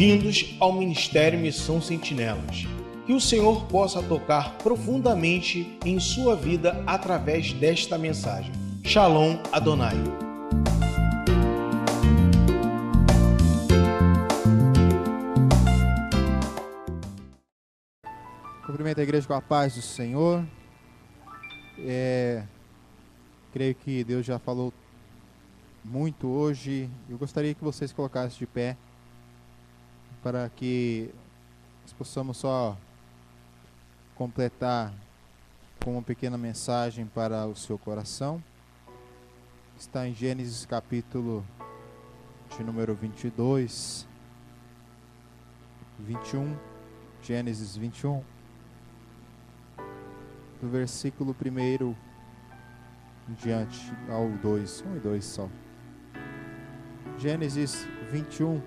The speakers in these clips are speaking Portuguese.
Bem-vindos ao Ministério Missão Sentinelas. Que o Senhor possa tocar profundamente em sua vida através desta mensagem. Shalom Adonai. Cumprimento a igreja com a paz do Senhor. Creio que Deus já falou muito hoje. Eu gostaria que vocês colocassem de pé para que nós possamos só completar com uma pequena mensagem para o seu coração. Está em Gênesis capítulo de número 22, 21, Gênesis 21, do versículo 1 em diante ao 2, 1 e 2 só. Gênesis 21,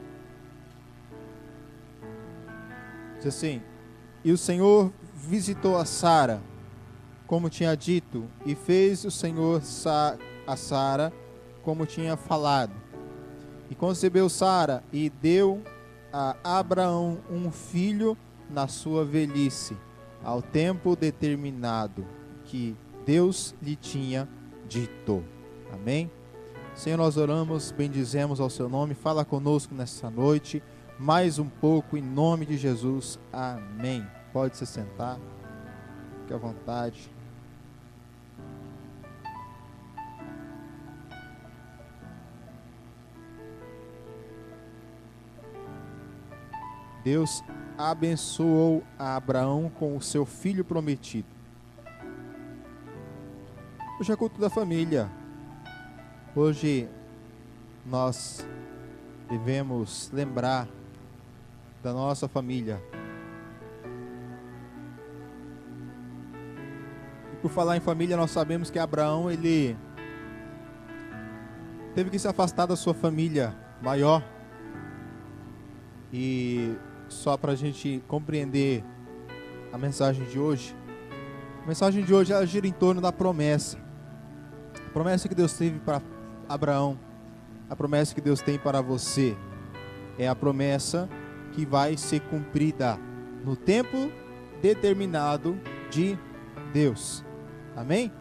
diz assim: E o Senhor visitou a Sara, como tinha dito, e fez o Senhor a Sara como tinha falado. E concebeu Sara e deu a Abraão um filho na sua velhice, ao tempo determinado que Deus lhe tinha dito. Amém? Senhor, nós oramos, bendizemos ao seu nome. Fala conosco nessa noite mais um pouco, em nome de Jesus. Amém. Pode se sentar, fique à vontade. Deus abençoou a Abraão com o seu filho prometido. Hoje é culto da família. Hoje nós devemos lembrar da nossa família. E por falar em família, nós sabemos que Abraão, ele teve que se afastar da sua família maior. E só para a gente compreender a mensagem de hoje, ela gira em torno da promessa. A promessa que Deus teve para Abraão, a promessa que Deus tem para você, é a promessa que vai ser cumprida no tempo determinado de Deus. Amém?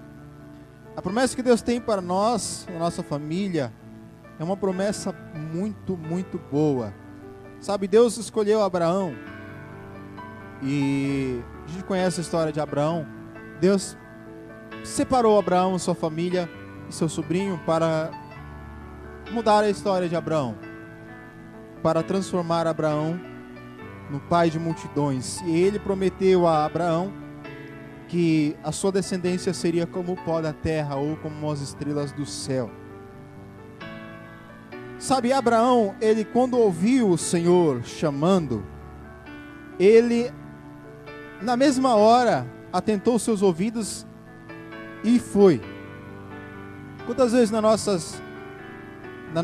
A promessa que Deus tem para nós, a nossa família, é uma promessa muito, muito boa. Sabe, Deus escolheu Abraão, e a gente conhece a história de Abraão. Deus separou Abraão, sua família e seu sobrinho para mudar a história de Abraão, para transformar Abraão no pai de multidões. E ele prometeu a Abraão que a sua descendência seria como o pó da terra ou como as estrelas do céu. Sabe, Abraão, ele quando ouviu o Senhor chamando, ele na mesma hora atentou seus ouvidos e foi. Quantas vezes nas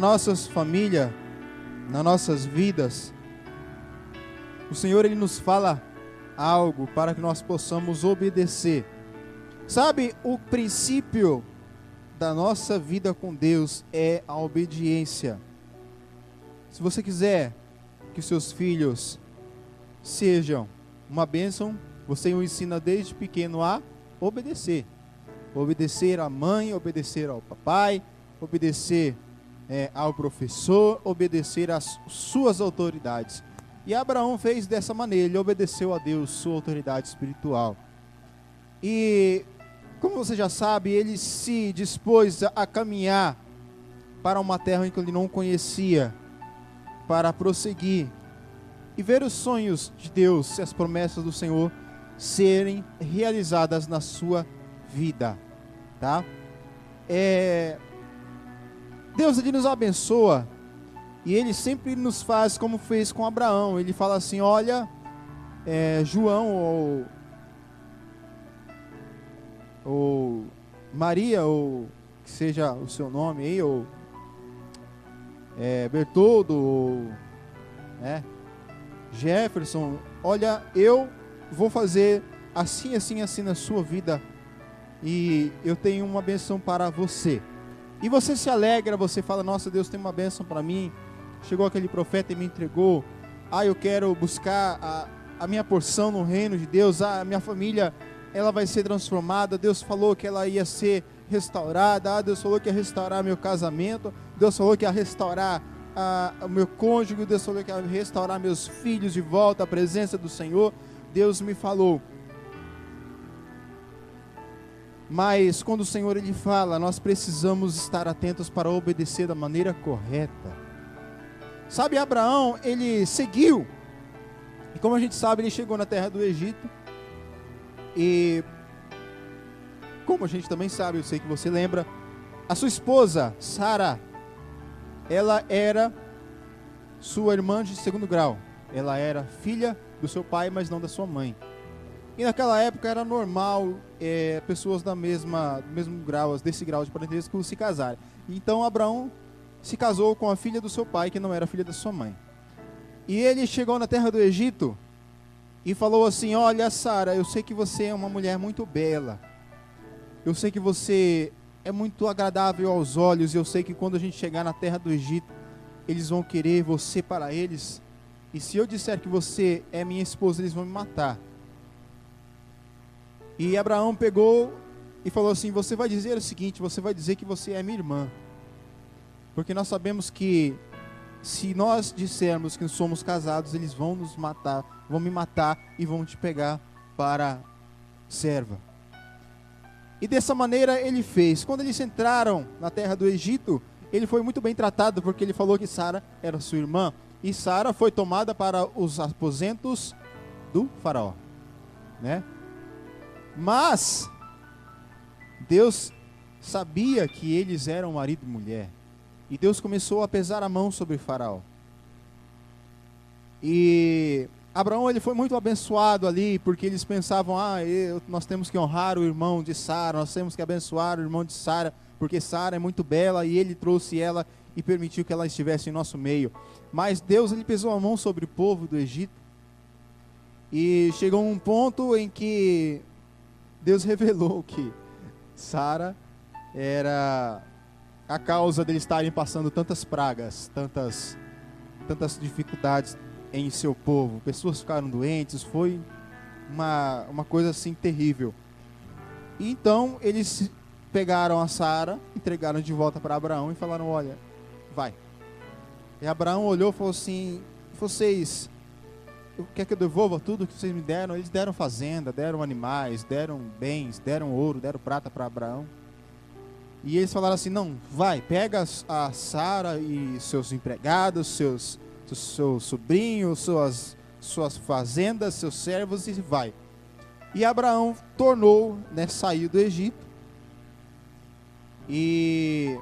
nossas famílias, nas nossas vidas, o Senhor ele nos fala algo para que nós possamos obedecer. Sabe, o princípio da nossa vida com Deus é a obediência. Se você quiser que seus filhos sejam uma bênção, você o ensina desde pequeno a obedecer. Obedecer à mãe, obedecer ao papai, obedecer ao professor, obedecer às suas autoridades. E Abraão fez dessa maneira, ele obedeceu a Deus, sua autoridade espiritual. E como você já sabe, ele se dispôs a caminhar para uma terra em que ele não conhecia, para prosseguir e ver os sonhos de Deus e as promessas do Senhor serem realizadas na sua vida, tá? Deus ele nos abençoa e ele sempre nos faz como fez com Abraão. Ele fala assim: olha, João ou Maria, ou que seja o seu nome aí, ou Bertoldo, ou Jefferson, olha, eu vou fazer assim, assim, assim na sua vida, e eu tenho uma bênção para você. E você se alegra, você fala: nossa, Deus tem uma bênção para mim. Chegou aquele profeta e me entregou eu quero buscar a minha porção no reino de Deus, a minha família, ela vai ser transformada, Deus falou que ela ia ser restaurada, Deus falou que ia restaurar meu casamento, Deus falou que ia restaurar o meu cônjuge, Deus falou que ia restaurar meus filhos de volta à presença do Senhor. Deus me falou. Mas quando o Senhor ele fala, nós precisamos estar atentos para obedecer da maneira correta. Sabe, Abraão, ele seguiu. E como a gente sabe, ele chegou na terra do Egito. E como a gente também sabe, eu sei que você lembra, a sua esposa, Sara, ela era sua irmã de segundo grau. Ela era filha do seu pai, mas não da sua mãe. E naquela época era normal pessoas do mesmo grau, desse grau de parentesco, se casarem. Então Abraão se casou com a filha do seu pai, que não era filha da sua mãe. E ele chegou na terra do Egito e falou assim: olha, Sara, eu sei que você é uma mulher muito bela. Eu sei que você é muito agradável aos olhos. E eu sei que quando a gente chegar na terra do Egito, eles vão querer você para eles. E se eu disser que você é minha esposa, eles vão me matar. E Abraão pegou e falou assim: você vai dizer o seguinte, você vai dizer que você é minha irmã. Porque nós sabemos que se nós dissermos que somos casados, eles vão nos matar, vão me matar e vão te pegar para serva. E dessa maneira ele fez. Quando eles entraram na terra do Egito, ele foi muito bem tratado, porque ele falou que Sara era sua irmã. E Sara foi tomada para os aposentos do faraó, né? Mas Deus sabia que eles eram marido e mulher. E Deus começou a pesar a mão sobre Faraó. E Abraão ele foi muito abençoado ali, porque eles pensavam: nós temos que honrar o irmão de Sara, nós temos que abençoar o irmão de Sara, porque Sara é muito bela e ele trouxe ela e permitiu que ela estivesse em nosso meio. Mas Deus ele pesou a mão sobre o povo do Egito. E chegou um ponto em que Deus revelou que Sara era a causa deles estarem passando tantas pragas, tantas dificuldades em seu povo. Pessoas ficaram doentes, foi uma coisa assim terrível. E então eles pegaram a Sara, entregaram de volta para Abraão e falaram: olha, vai. E Abraão olhou e falou assim: vocês, quer que eu devolva tudo que vocês me deram? Eles deram fazenda, deram animais, deram bens, deram ouro, deram prata para Abraão. E eles falaram assim: não, vai, pega a Sara e seus empregados, seus sobrinhos, suas fazendas, seus servos, e vai. E Abraão tornou, saiu do Egito. E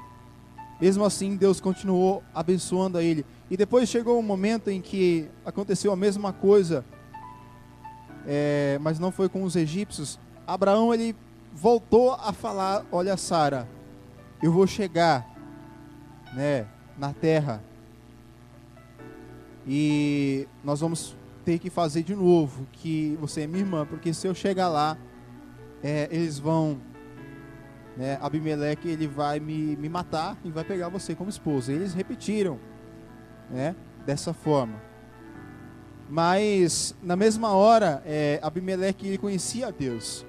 mesmo assim Deus continuou abençoando a ele. E depois chegou um momento em que aconteceu a mesma coisa, mas não foi com os egípcios. Abraão ele voltou a falar: olha, Sara, eu vou chegar, na terra, e nós vamos ter que fazer de novo, que você é minha irmã, porque se eu chegar lá, eles vão, Abimeleque ele vai me matar e vai pegar você como esposa. E eles repetiram, dessa forma. Mas na mesma hora, Abimeleque ele conhecia a Deus.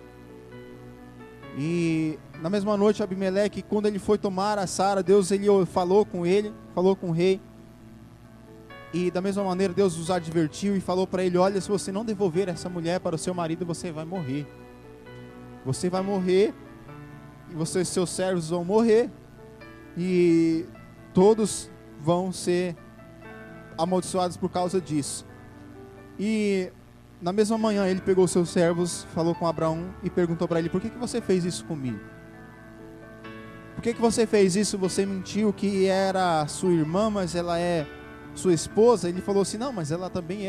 E na mesma noite, Abimeleque, quando ele foi tomar a Sara, Deus ele falou com ele, falou com o rei. E da mesma maneira Deus os advertiu e falou para ele: olha, se você não devolver essa mulher para o seu marido, você vai morrer. Você vai morrer, e seus servos vão morrer, e todos vão ser amaldiçoados por causa disso. E na mesma manhã ele pegou seus servos, falou com Abraão e perguntou para ele: por que você fez isso comigo? Por que você fez isso? Você mentiu que era sua irmã, mas ela é sua esposa. Ele falou assim: não, mas ela também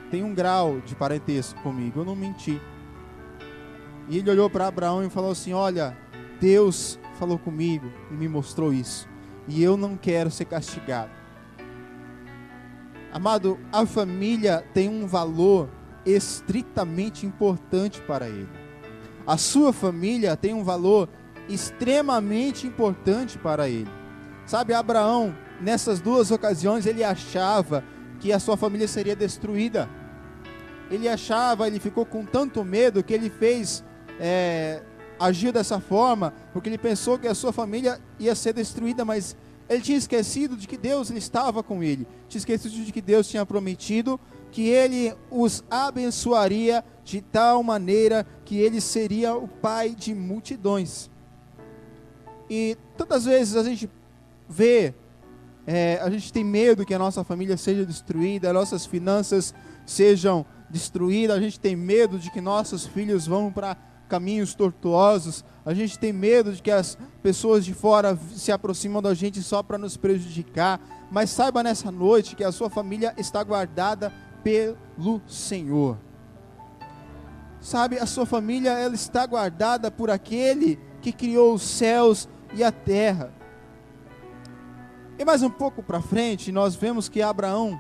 tem um grau de parentesco comigo, eu não menti. E ele olhou para Abraão e falou assim: olha, Deus falou comigo e me mostrou isso, e eu não quero ser castigado. Amado, a família tem um valor estritamente importante para ele. A sua família tem um valor extremamente importante para ele. Sabe, Abraão, nessas duas ocasiões, ele achava que a sua família seria destruída. Ele ficou com tanto medo que ele agiu dessa forma, porque ele pensou que a sua família ia ser destruída, mas ele tinha esquecido de que Deus estava com ele, tinha esquecido de que Deus tinha prometido que ele os abençoaria de tal maneira que ele seria o pai de multidões. E tantas vezes a gente a gente tem medo que a nossa família seja destruída, as nossas finanças sejam destruídas, a gente tem medo de que nossos filhos vão para caminhos tortuosos, a gente tem medo de que as pessoas de fora se aproximam da gente só para nos prejudicar, mas saiba nessa noite que a sua família está guardada pelo Senhor. Sabe, a sua família, ela está guardada por aquele que criou os céus e a terra. E mais um pouco para frente, nós vemos que Abraão,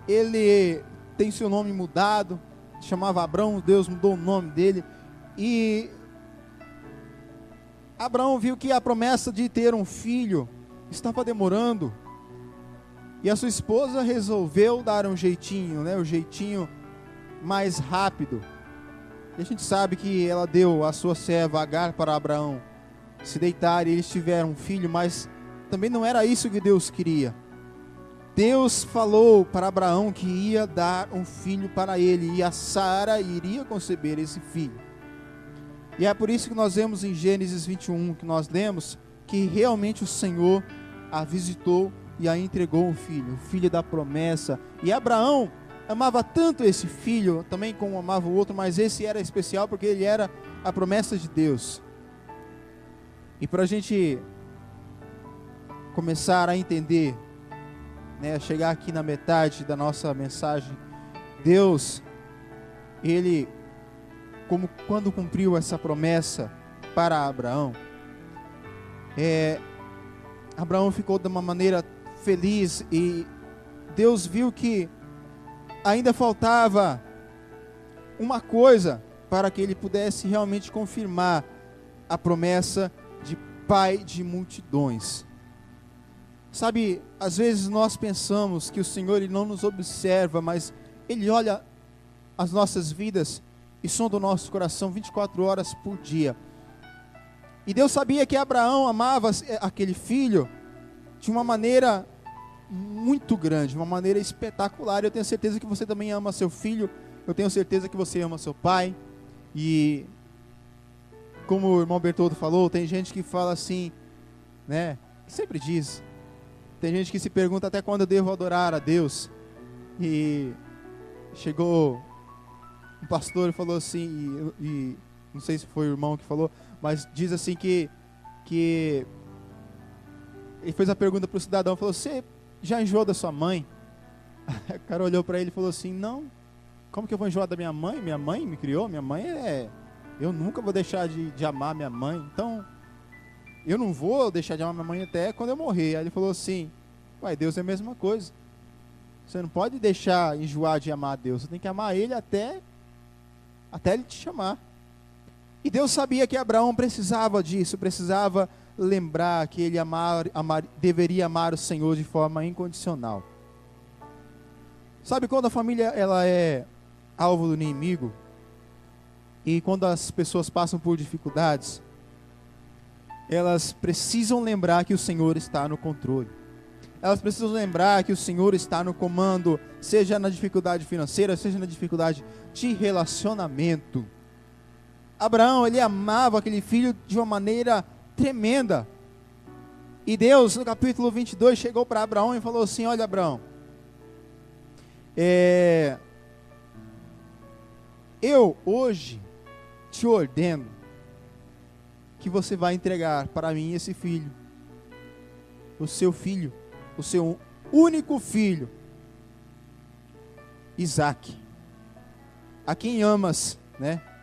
ele tem seu nome mudado, chamava Abrão, Deus mudou o nome dele, e Abraão viu que a promessa de ter um filho estava demorando, e a sua esposa resolveu dar um jeitinho, o jeitinho mais rápido. E a gente sabe que ela deu a sua serva Agar para Abraão se deitar, e eles tiveram um filho, mas também não era isso que Deus queria. Deus falou para Abraão que ia dar um filho para ele, e a Sara iria conceber esse filho. E é por isso que nós vemos em Gênesis 21, que nós lemos, que realmente o Senhor a visitou e a entregou um filho, o filho da promessa. E Abraão amava tanto esse filho, também como amava o outro, mas esse era especial porque ele era a promessa de Deus. E para a gente começar a entender, chegar aqui na metade da nossa mensagem, Deus, ele, quando cumpriu essa promessa para Abraão, Abraão ficou de uma maneira feliz, e Deus viu que ainda faltava uma coisa para que ele pudesse realmente confirmar a promessa de pai de multidões. Sabe, às vezes nós pensamos que o Senhor ele não nos observa, mas Ele olha as nossas vidas e sonda o nosso coração 24 horas por dia. E Deus sabia que Abraão amava aquele filho de uma maneira muito grande, uma maneira espetacular. Eu tenho certeza que você também ama seu filho, eu tenho certeza que você ama seu pai. E como o irmão Bertoldo falou, tem gente que fala assim, que sempre diz, tem gente que se pergunta até quando eu devo adorar a Deus. E chegou um pastor e falou assim, e não sei se foi o irmão que falou, mas diz assim que ele fez a pergunta para o cidadão, falou: você já enjoou da sua mãe? O cara olhou para ele e falou assim: não, como que eu vou enjoar da minha mãe? Minha mãe me criou, minha mãe eu nunca vou deixar de amar minha mãe, então eu não vou deixar de amar minha mãe até quando eu morrer. Aí ele falou assim: uai, Deus é a mesma coisa, você não pode deixar enjoar de amar a Deus, você tem que amar Ele até Ele te chamar. E Deus sabia que Abraão precisava disso, precisava lembrar que ele deveria amar o Senhor de forma incondicional. Sabe, quando a família ela é alvo do inimigo, e quando as pessoas passam por dificuldades, elas precisam lembrar que o Senhor está no controle. Elas precisam lembrar que o Senhor está no comando, seja na dificuldade financeira, seja na dificuldade de relacionamento. Abraão, ele amava aquele filho de uma maneira tremenda. E Deus, no capítulo 22, chegou para Abraão e falou assim: olha, Abraão, eu hoje te ordeno que você vai entregar para mim esse filho, o seu filho, o seu único filho, Isaque, a quem amas,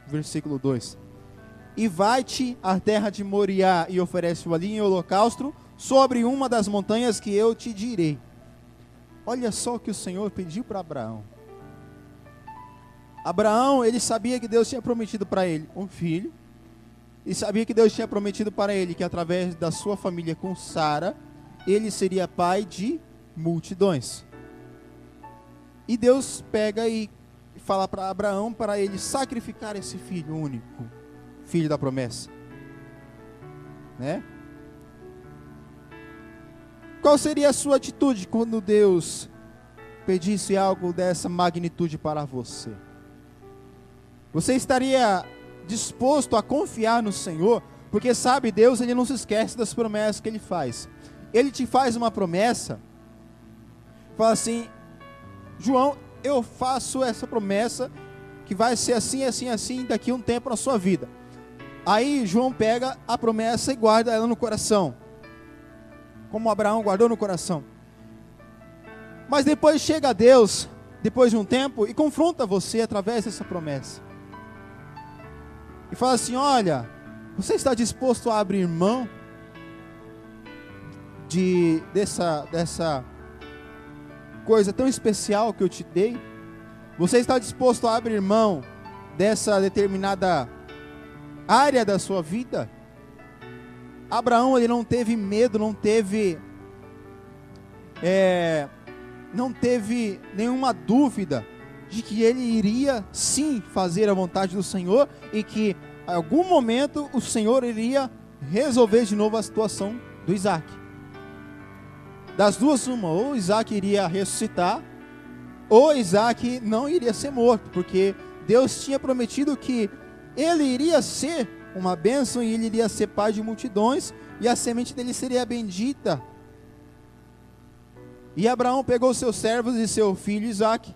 versículo 2, e vai-te à terra de Moriá e oferece-o ali em holocausto sobre uma das montanhas que eu te direi. Olha só o que o Senhor pediu para Abraão. Abraão, ele sabia que Deus tinha prometido para ele um filho, e sabia que Deus tinha prometido para ele que através da sua família com Sara, ele seria pai de multidões. E Deus pega e fala para Abraão para ele sacrificar esse filho único, filho da promessa, né? Qual seria a sua atitude quando Deus pedisse algo dessa magnitude para você? Você estaria disposto a confiar no Senhor? Porque sabe, Deus, Ele não se esquece das promessas que Ele faz. Ele te faz uma promessa, fala assim: João, eu faço essa promessa que vai ser assim, assim, assim, daqui a um tempo na sua vida. Aí João pega a promessa e guarda ela no coração, como Abraão guardou no coração. Mas depois chega Deus, depois de um tempo, e confronta você através dessa promessa. E fala assim: olha, você está disposto a abrir mão dessa coisa tão especial que eu te dei? Você está disposto a abrir mão dessa determinada área da sua vida? Abraão, ele não teve medo, não teve nenhuma dúvida de que ele iria sim fazer a vontade do Senhor, e que em algum momento o Senhor iria resolver de novo a situação do Isaac. Das duas, uma: ou Isaac iria ressuscitar, ou Isaac não iria ser morto, porque Deus tinha prometido que ele iria ser uma bênção, e ele iria ser pai de multidões, e a semente dele seria bendita. E Abraão pegou seus servos e seu filho Isaac,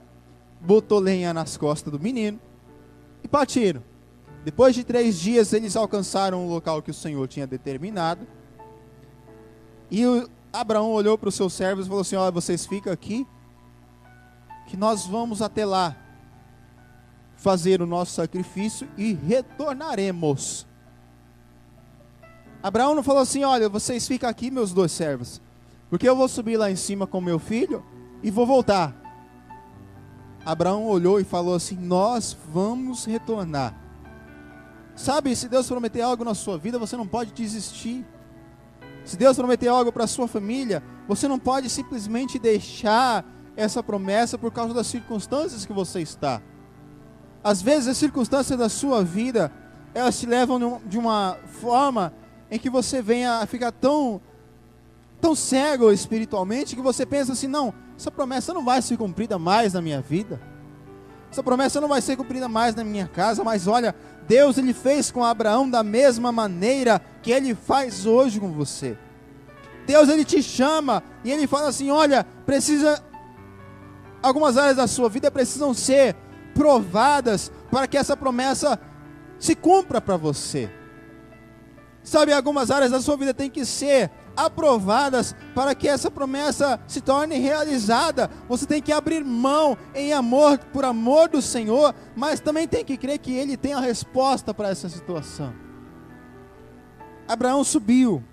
botou lenha nas costas do menino e partiram. Depois de 3 dias eles alcançaram o local que o Senhor tinha determinado, e Abraão olhou para os seus servos e falou assim: olha, vocês ficam aqui, que nós vamos até lá fazer o nosso sacrifício e retornaremos. Abraão não falou assim: olha, vocês ficam aqui, meus 2 servos, porque eu vou subir lá em cima com meu filho e vou voltar. Abraão olhou e falou assim: nós vamos retornar. Sabe, se Deus prometer algo na sua vida, você não pode desistir. Se Deus prometer algo para a sua família, você não pode simplesmente deixar essa promessa por causa das circunstâncias que você está. Às vezes as circunstâncias da sua vida, elas te levam de uma forma em que você venha a ficar tão cego espiritualmente, que você pensa assim: não, essa promessa não vai ser cumprida mais na minha vida, essa promessa não vai ser cumprida mais na minha casa. Mas olha, Deus, ele fez com Abraão da mesma maneira que ele faz hoje com você. Deus, ele te chama e ele fala assim: olha, algumas áreas da sua vida precisam ser provadas para que essa promessa se cumpra para você. Sabe, algumas áreas da sua vida têm que ser aprovadas para que essa promessa se torne realizada. Você tem que abrir mão em amor, por amor do Senhor, mas também tem que crer que Ele tem a resposta para essa situação. Abraão subiu,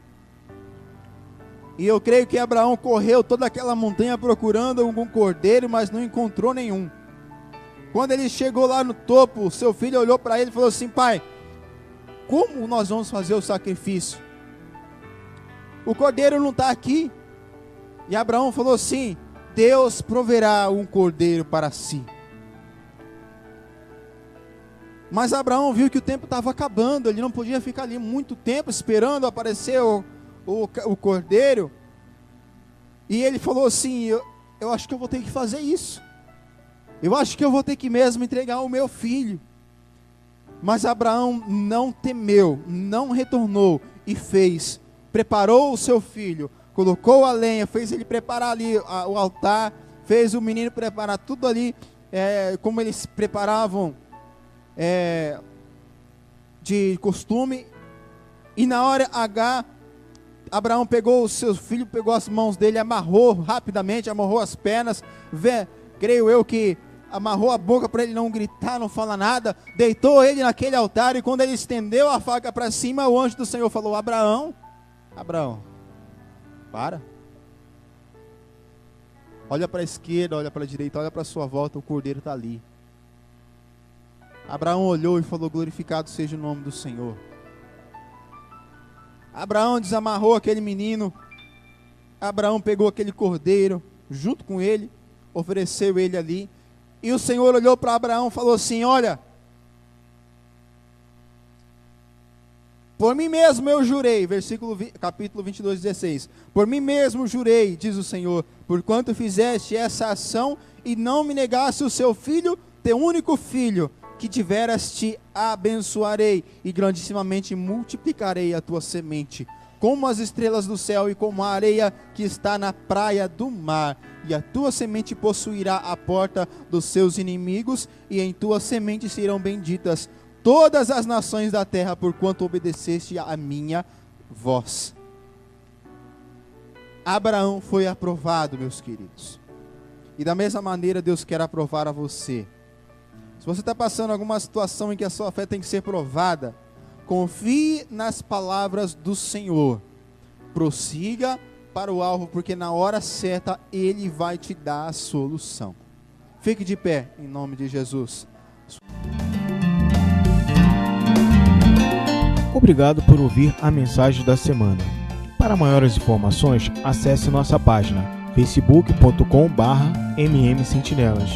e eu creio que Abraão correu toda aquela montanha procurando um cordeiro, mas não encontrou nenhum. Quando ele chegou lá no topo, seu filho olhou para ele e falou assim: pai, como nós vamos fazer o sacrifício? O cordeiro não está aqui. E Abraão falou assim: Deus proverá um cordeiro para si. Mas Abraão viu que o tempo estava acabando, ele não podia ficar ali muito tempo esperando aparecer o cordeiro. E ele falou assim: eu acho que eu vou ter que fazer isso. Eu acho que eu vou ter que mesmo entregar o meu filho. Mas Abraão não temeu, não retornou e preparou o seu filho, colocou a lenha, fez ele preparar ali o altar, fez o menino preparar tudo ali, como eles preparavam de costume. E na hora H, Abraão pegou o seu filho, pegou as mãos dele, amarrou rapidamente, amarrou as pernas, creio eu que amarrou a boca para ele não gritar, não falar nada, deitou ele naquele altar, e quando ele estendeu a faca para cima, o anjo do Senhor falou: Abraão, para, olha para a esquerda, olha para a direita, olha para a sua volta, o cordeiro está ali. Abraão olhou e falou: glorificado seja o nome do Senhor. Abraão desamarrou aquele menino, Abraão pegou aquele cordeiro junto com ele, ofereceu ele ali. E o Senhor olhou para Abraão e falou assim: olha, por mim mesmo eu jurei, capítulo 22, 16. Por mim mesmo jurei, diz o Senhor, porquanto fizeste essa ação e não me negaste o seu filho, teu único filho, que tiveras, te abençoarei e grandissimamente multiplicarei a tua semente, como as estrelas do céu e como a areia que está na praia do mar. E a tua semente possuirá a porta dos seus inimigos, e em tua semente serão benditas todas as nações da terra, porquanto obedeceste a minha voz. Abraão foi aprovado, meus queridos. E da mesma maneira Deus quer aprovar a você. Se você está passando alguma situação em que a sua fé tem que ser provada, confie nas palavras do Senhor. Prossiga para o alvo, porque na hora certa Ele vai te dar a solução. Fique de pé, em nome de Jesus. Obrigado por ouvir a mensagem da semana. Para maiores informações, acesse nossa página facebook.com/mmsentinelas.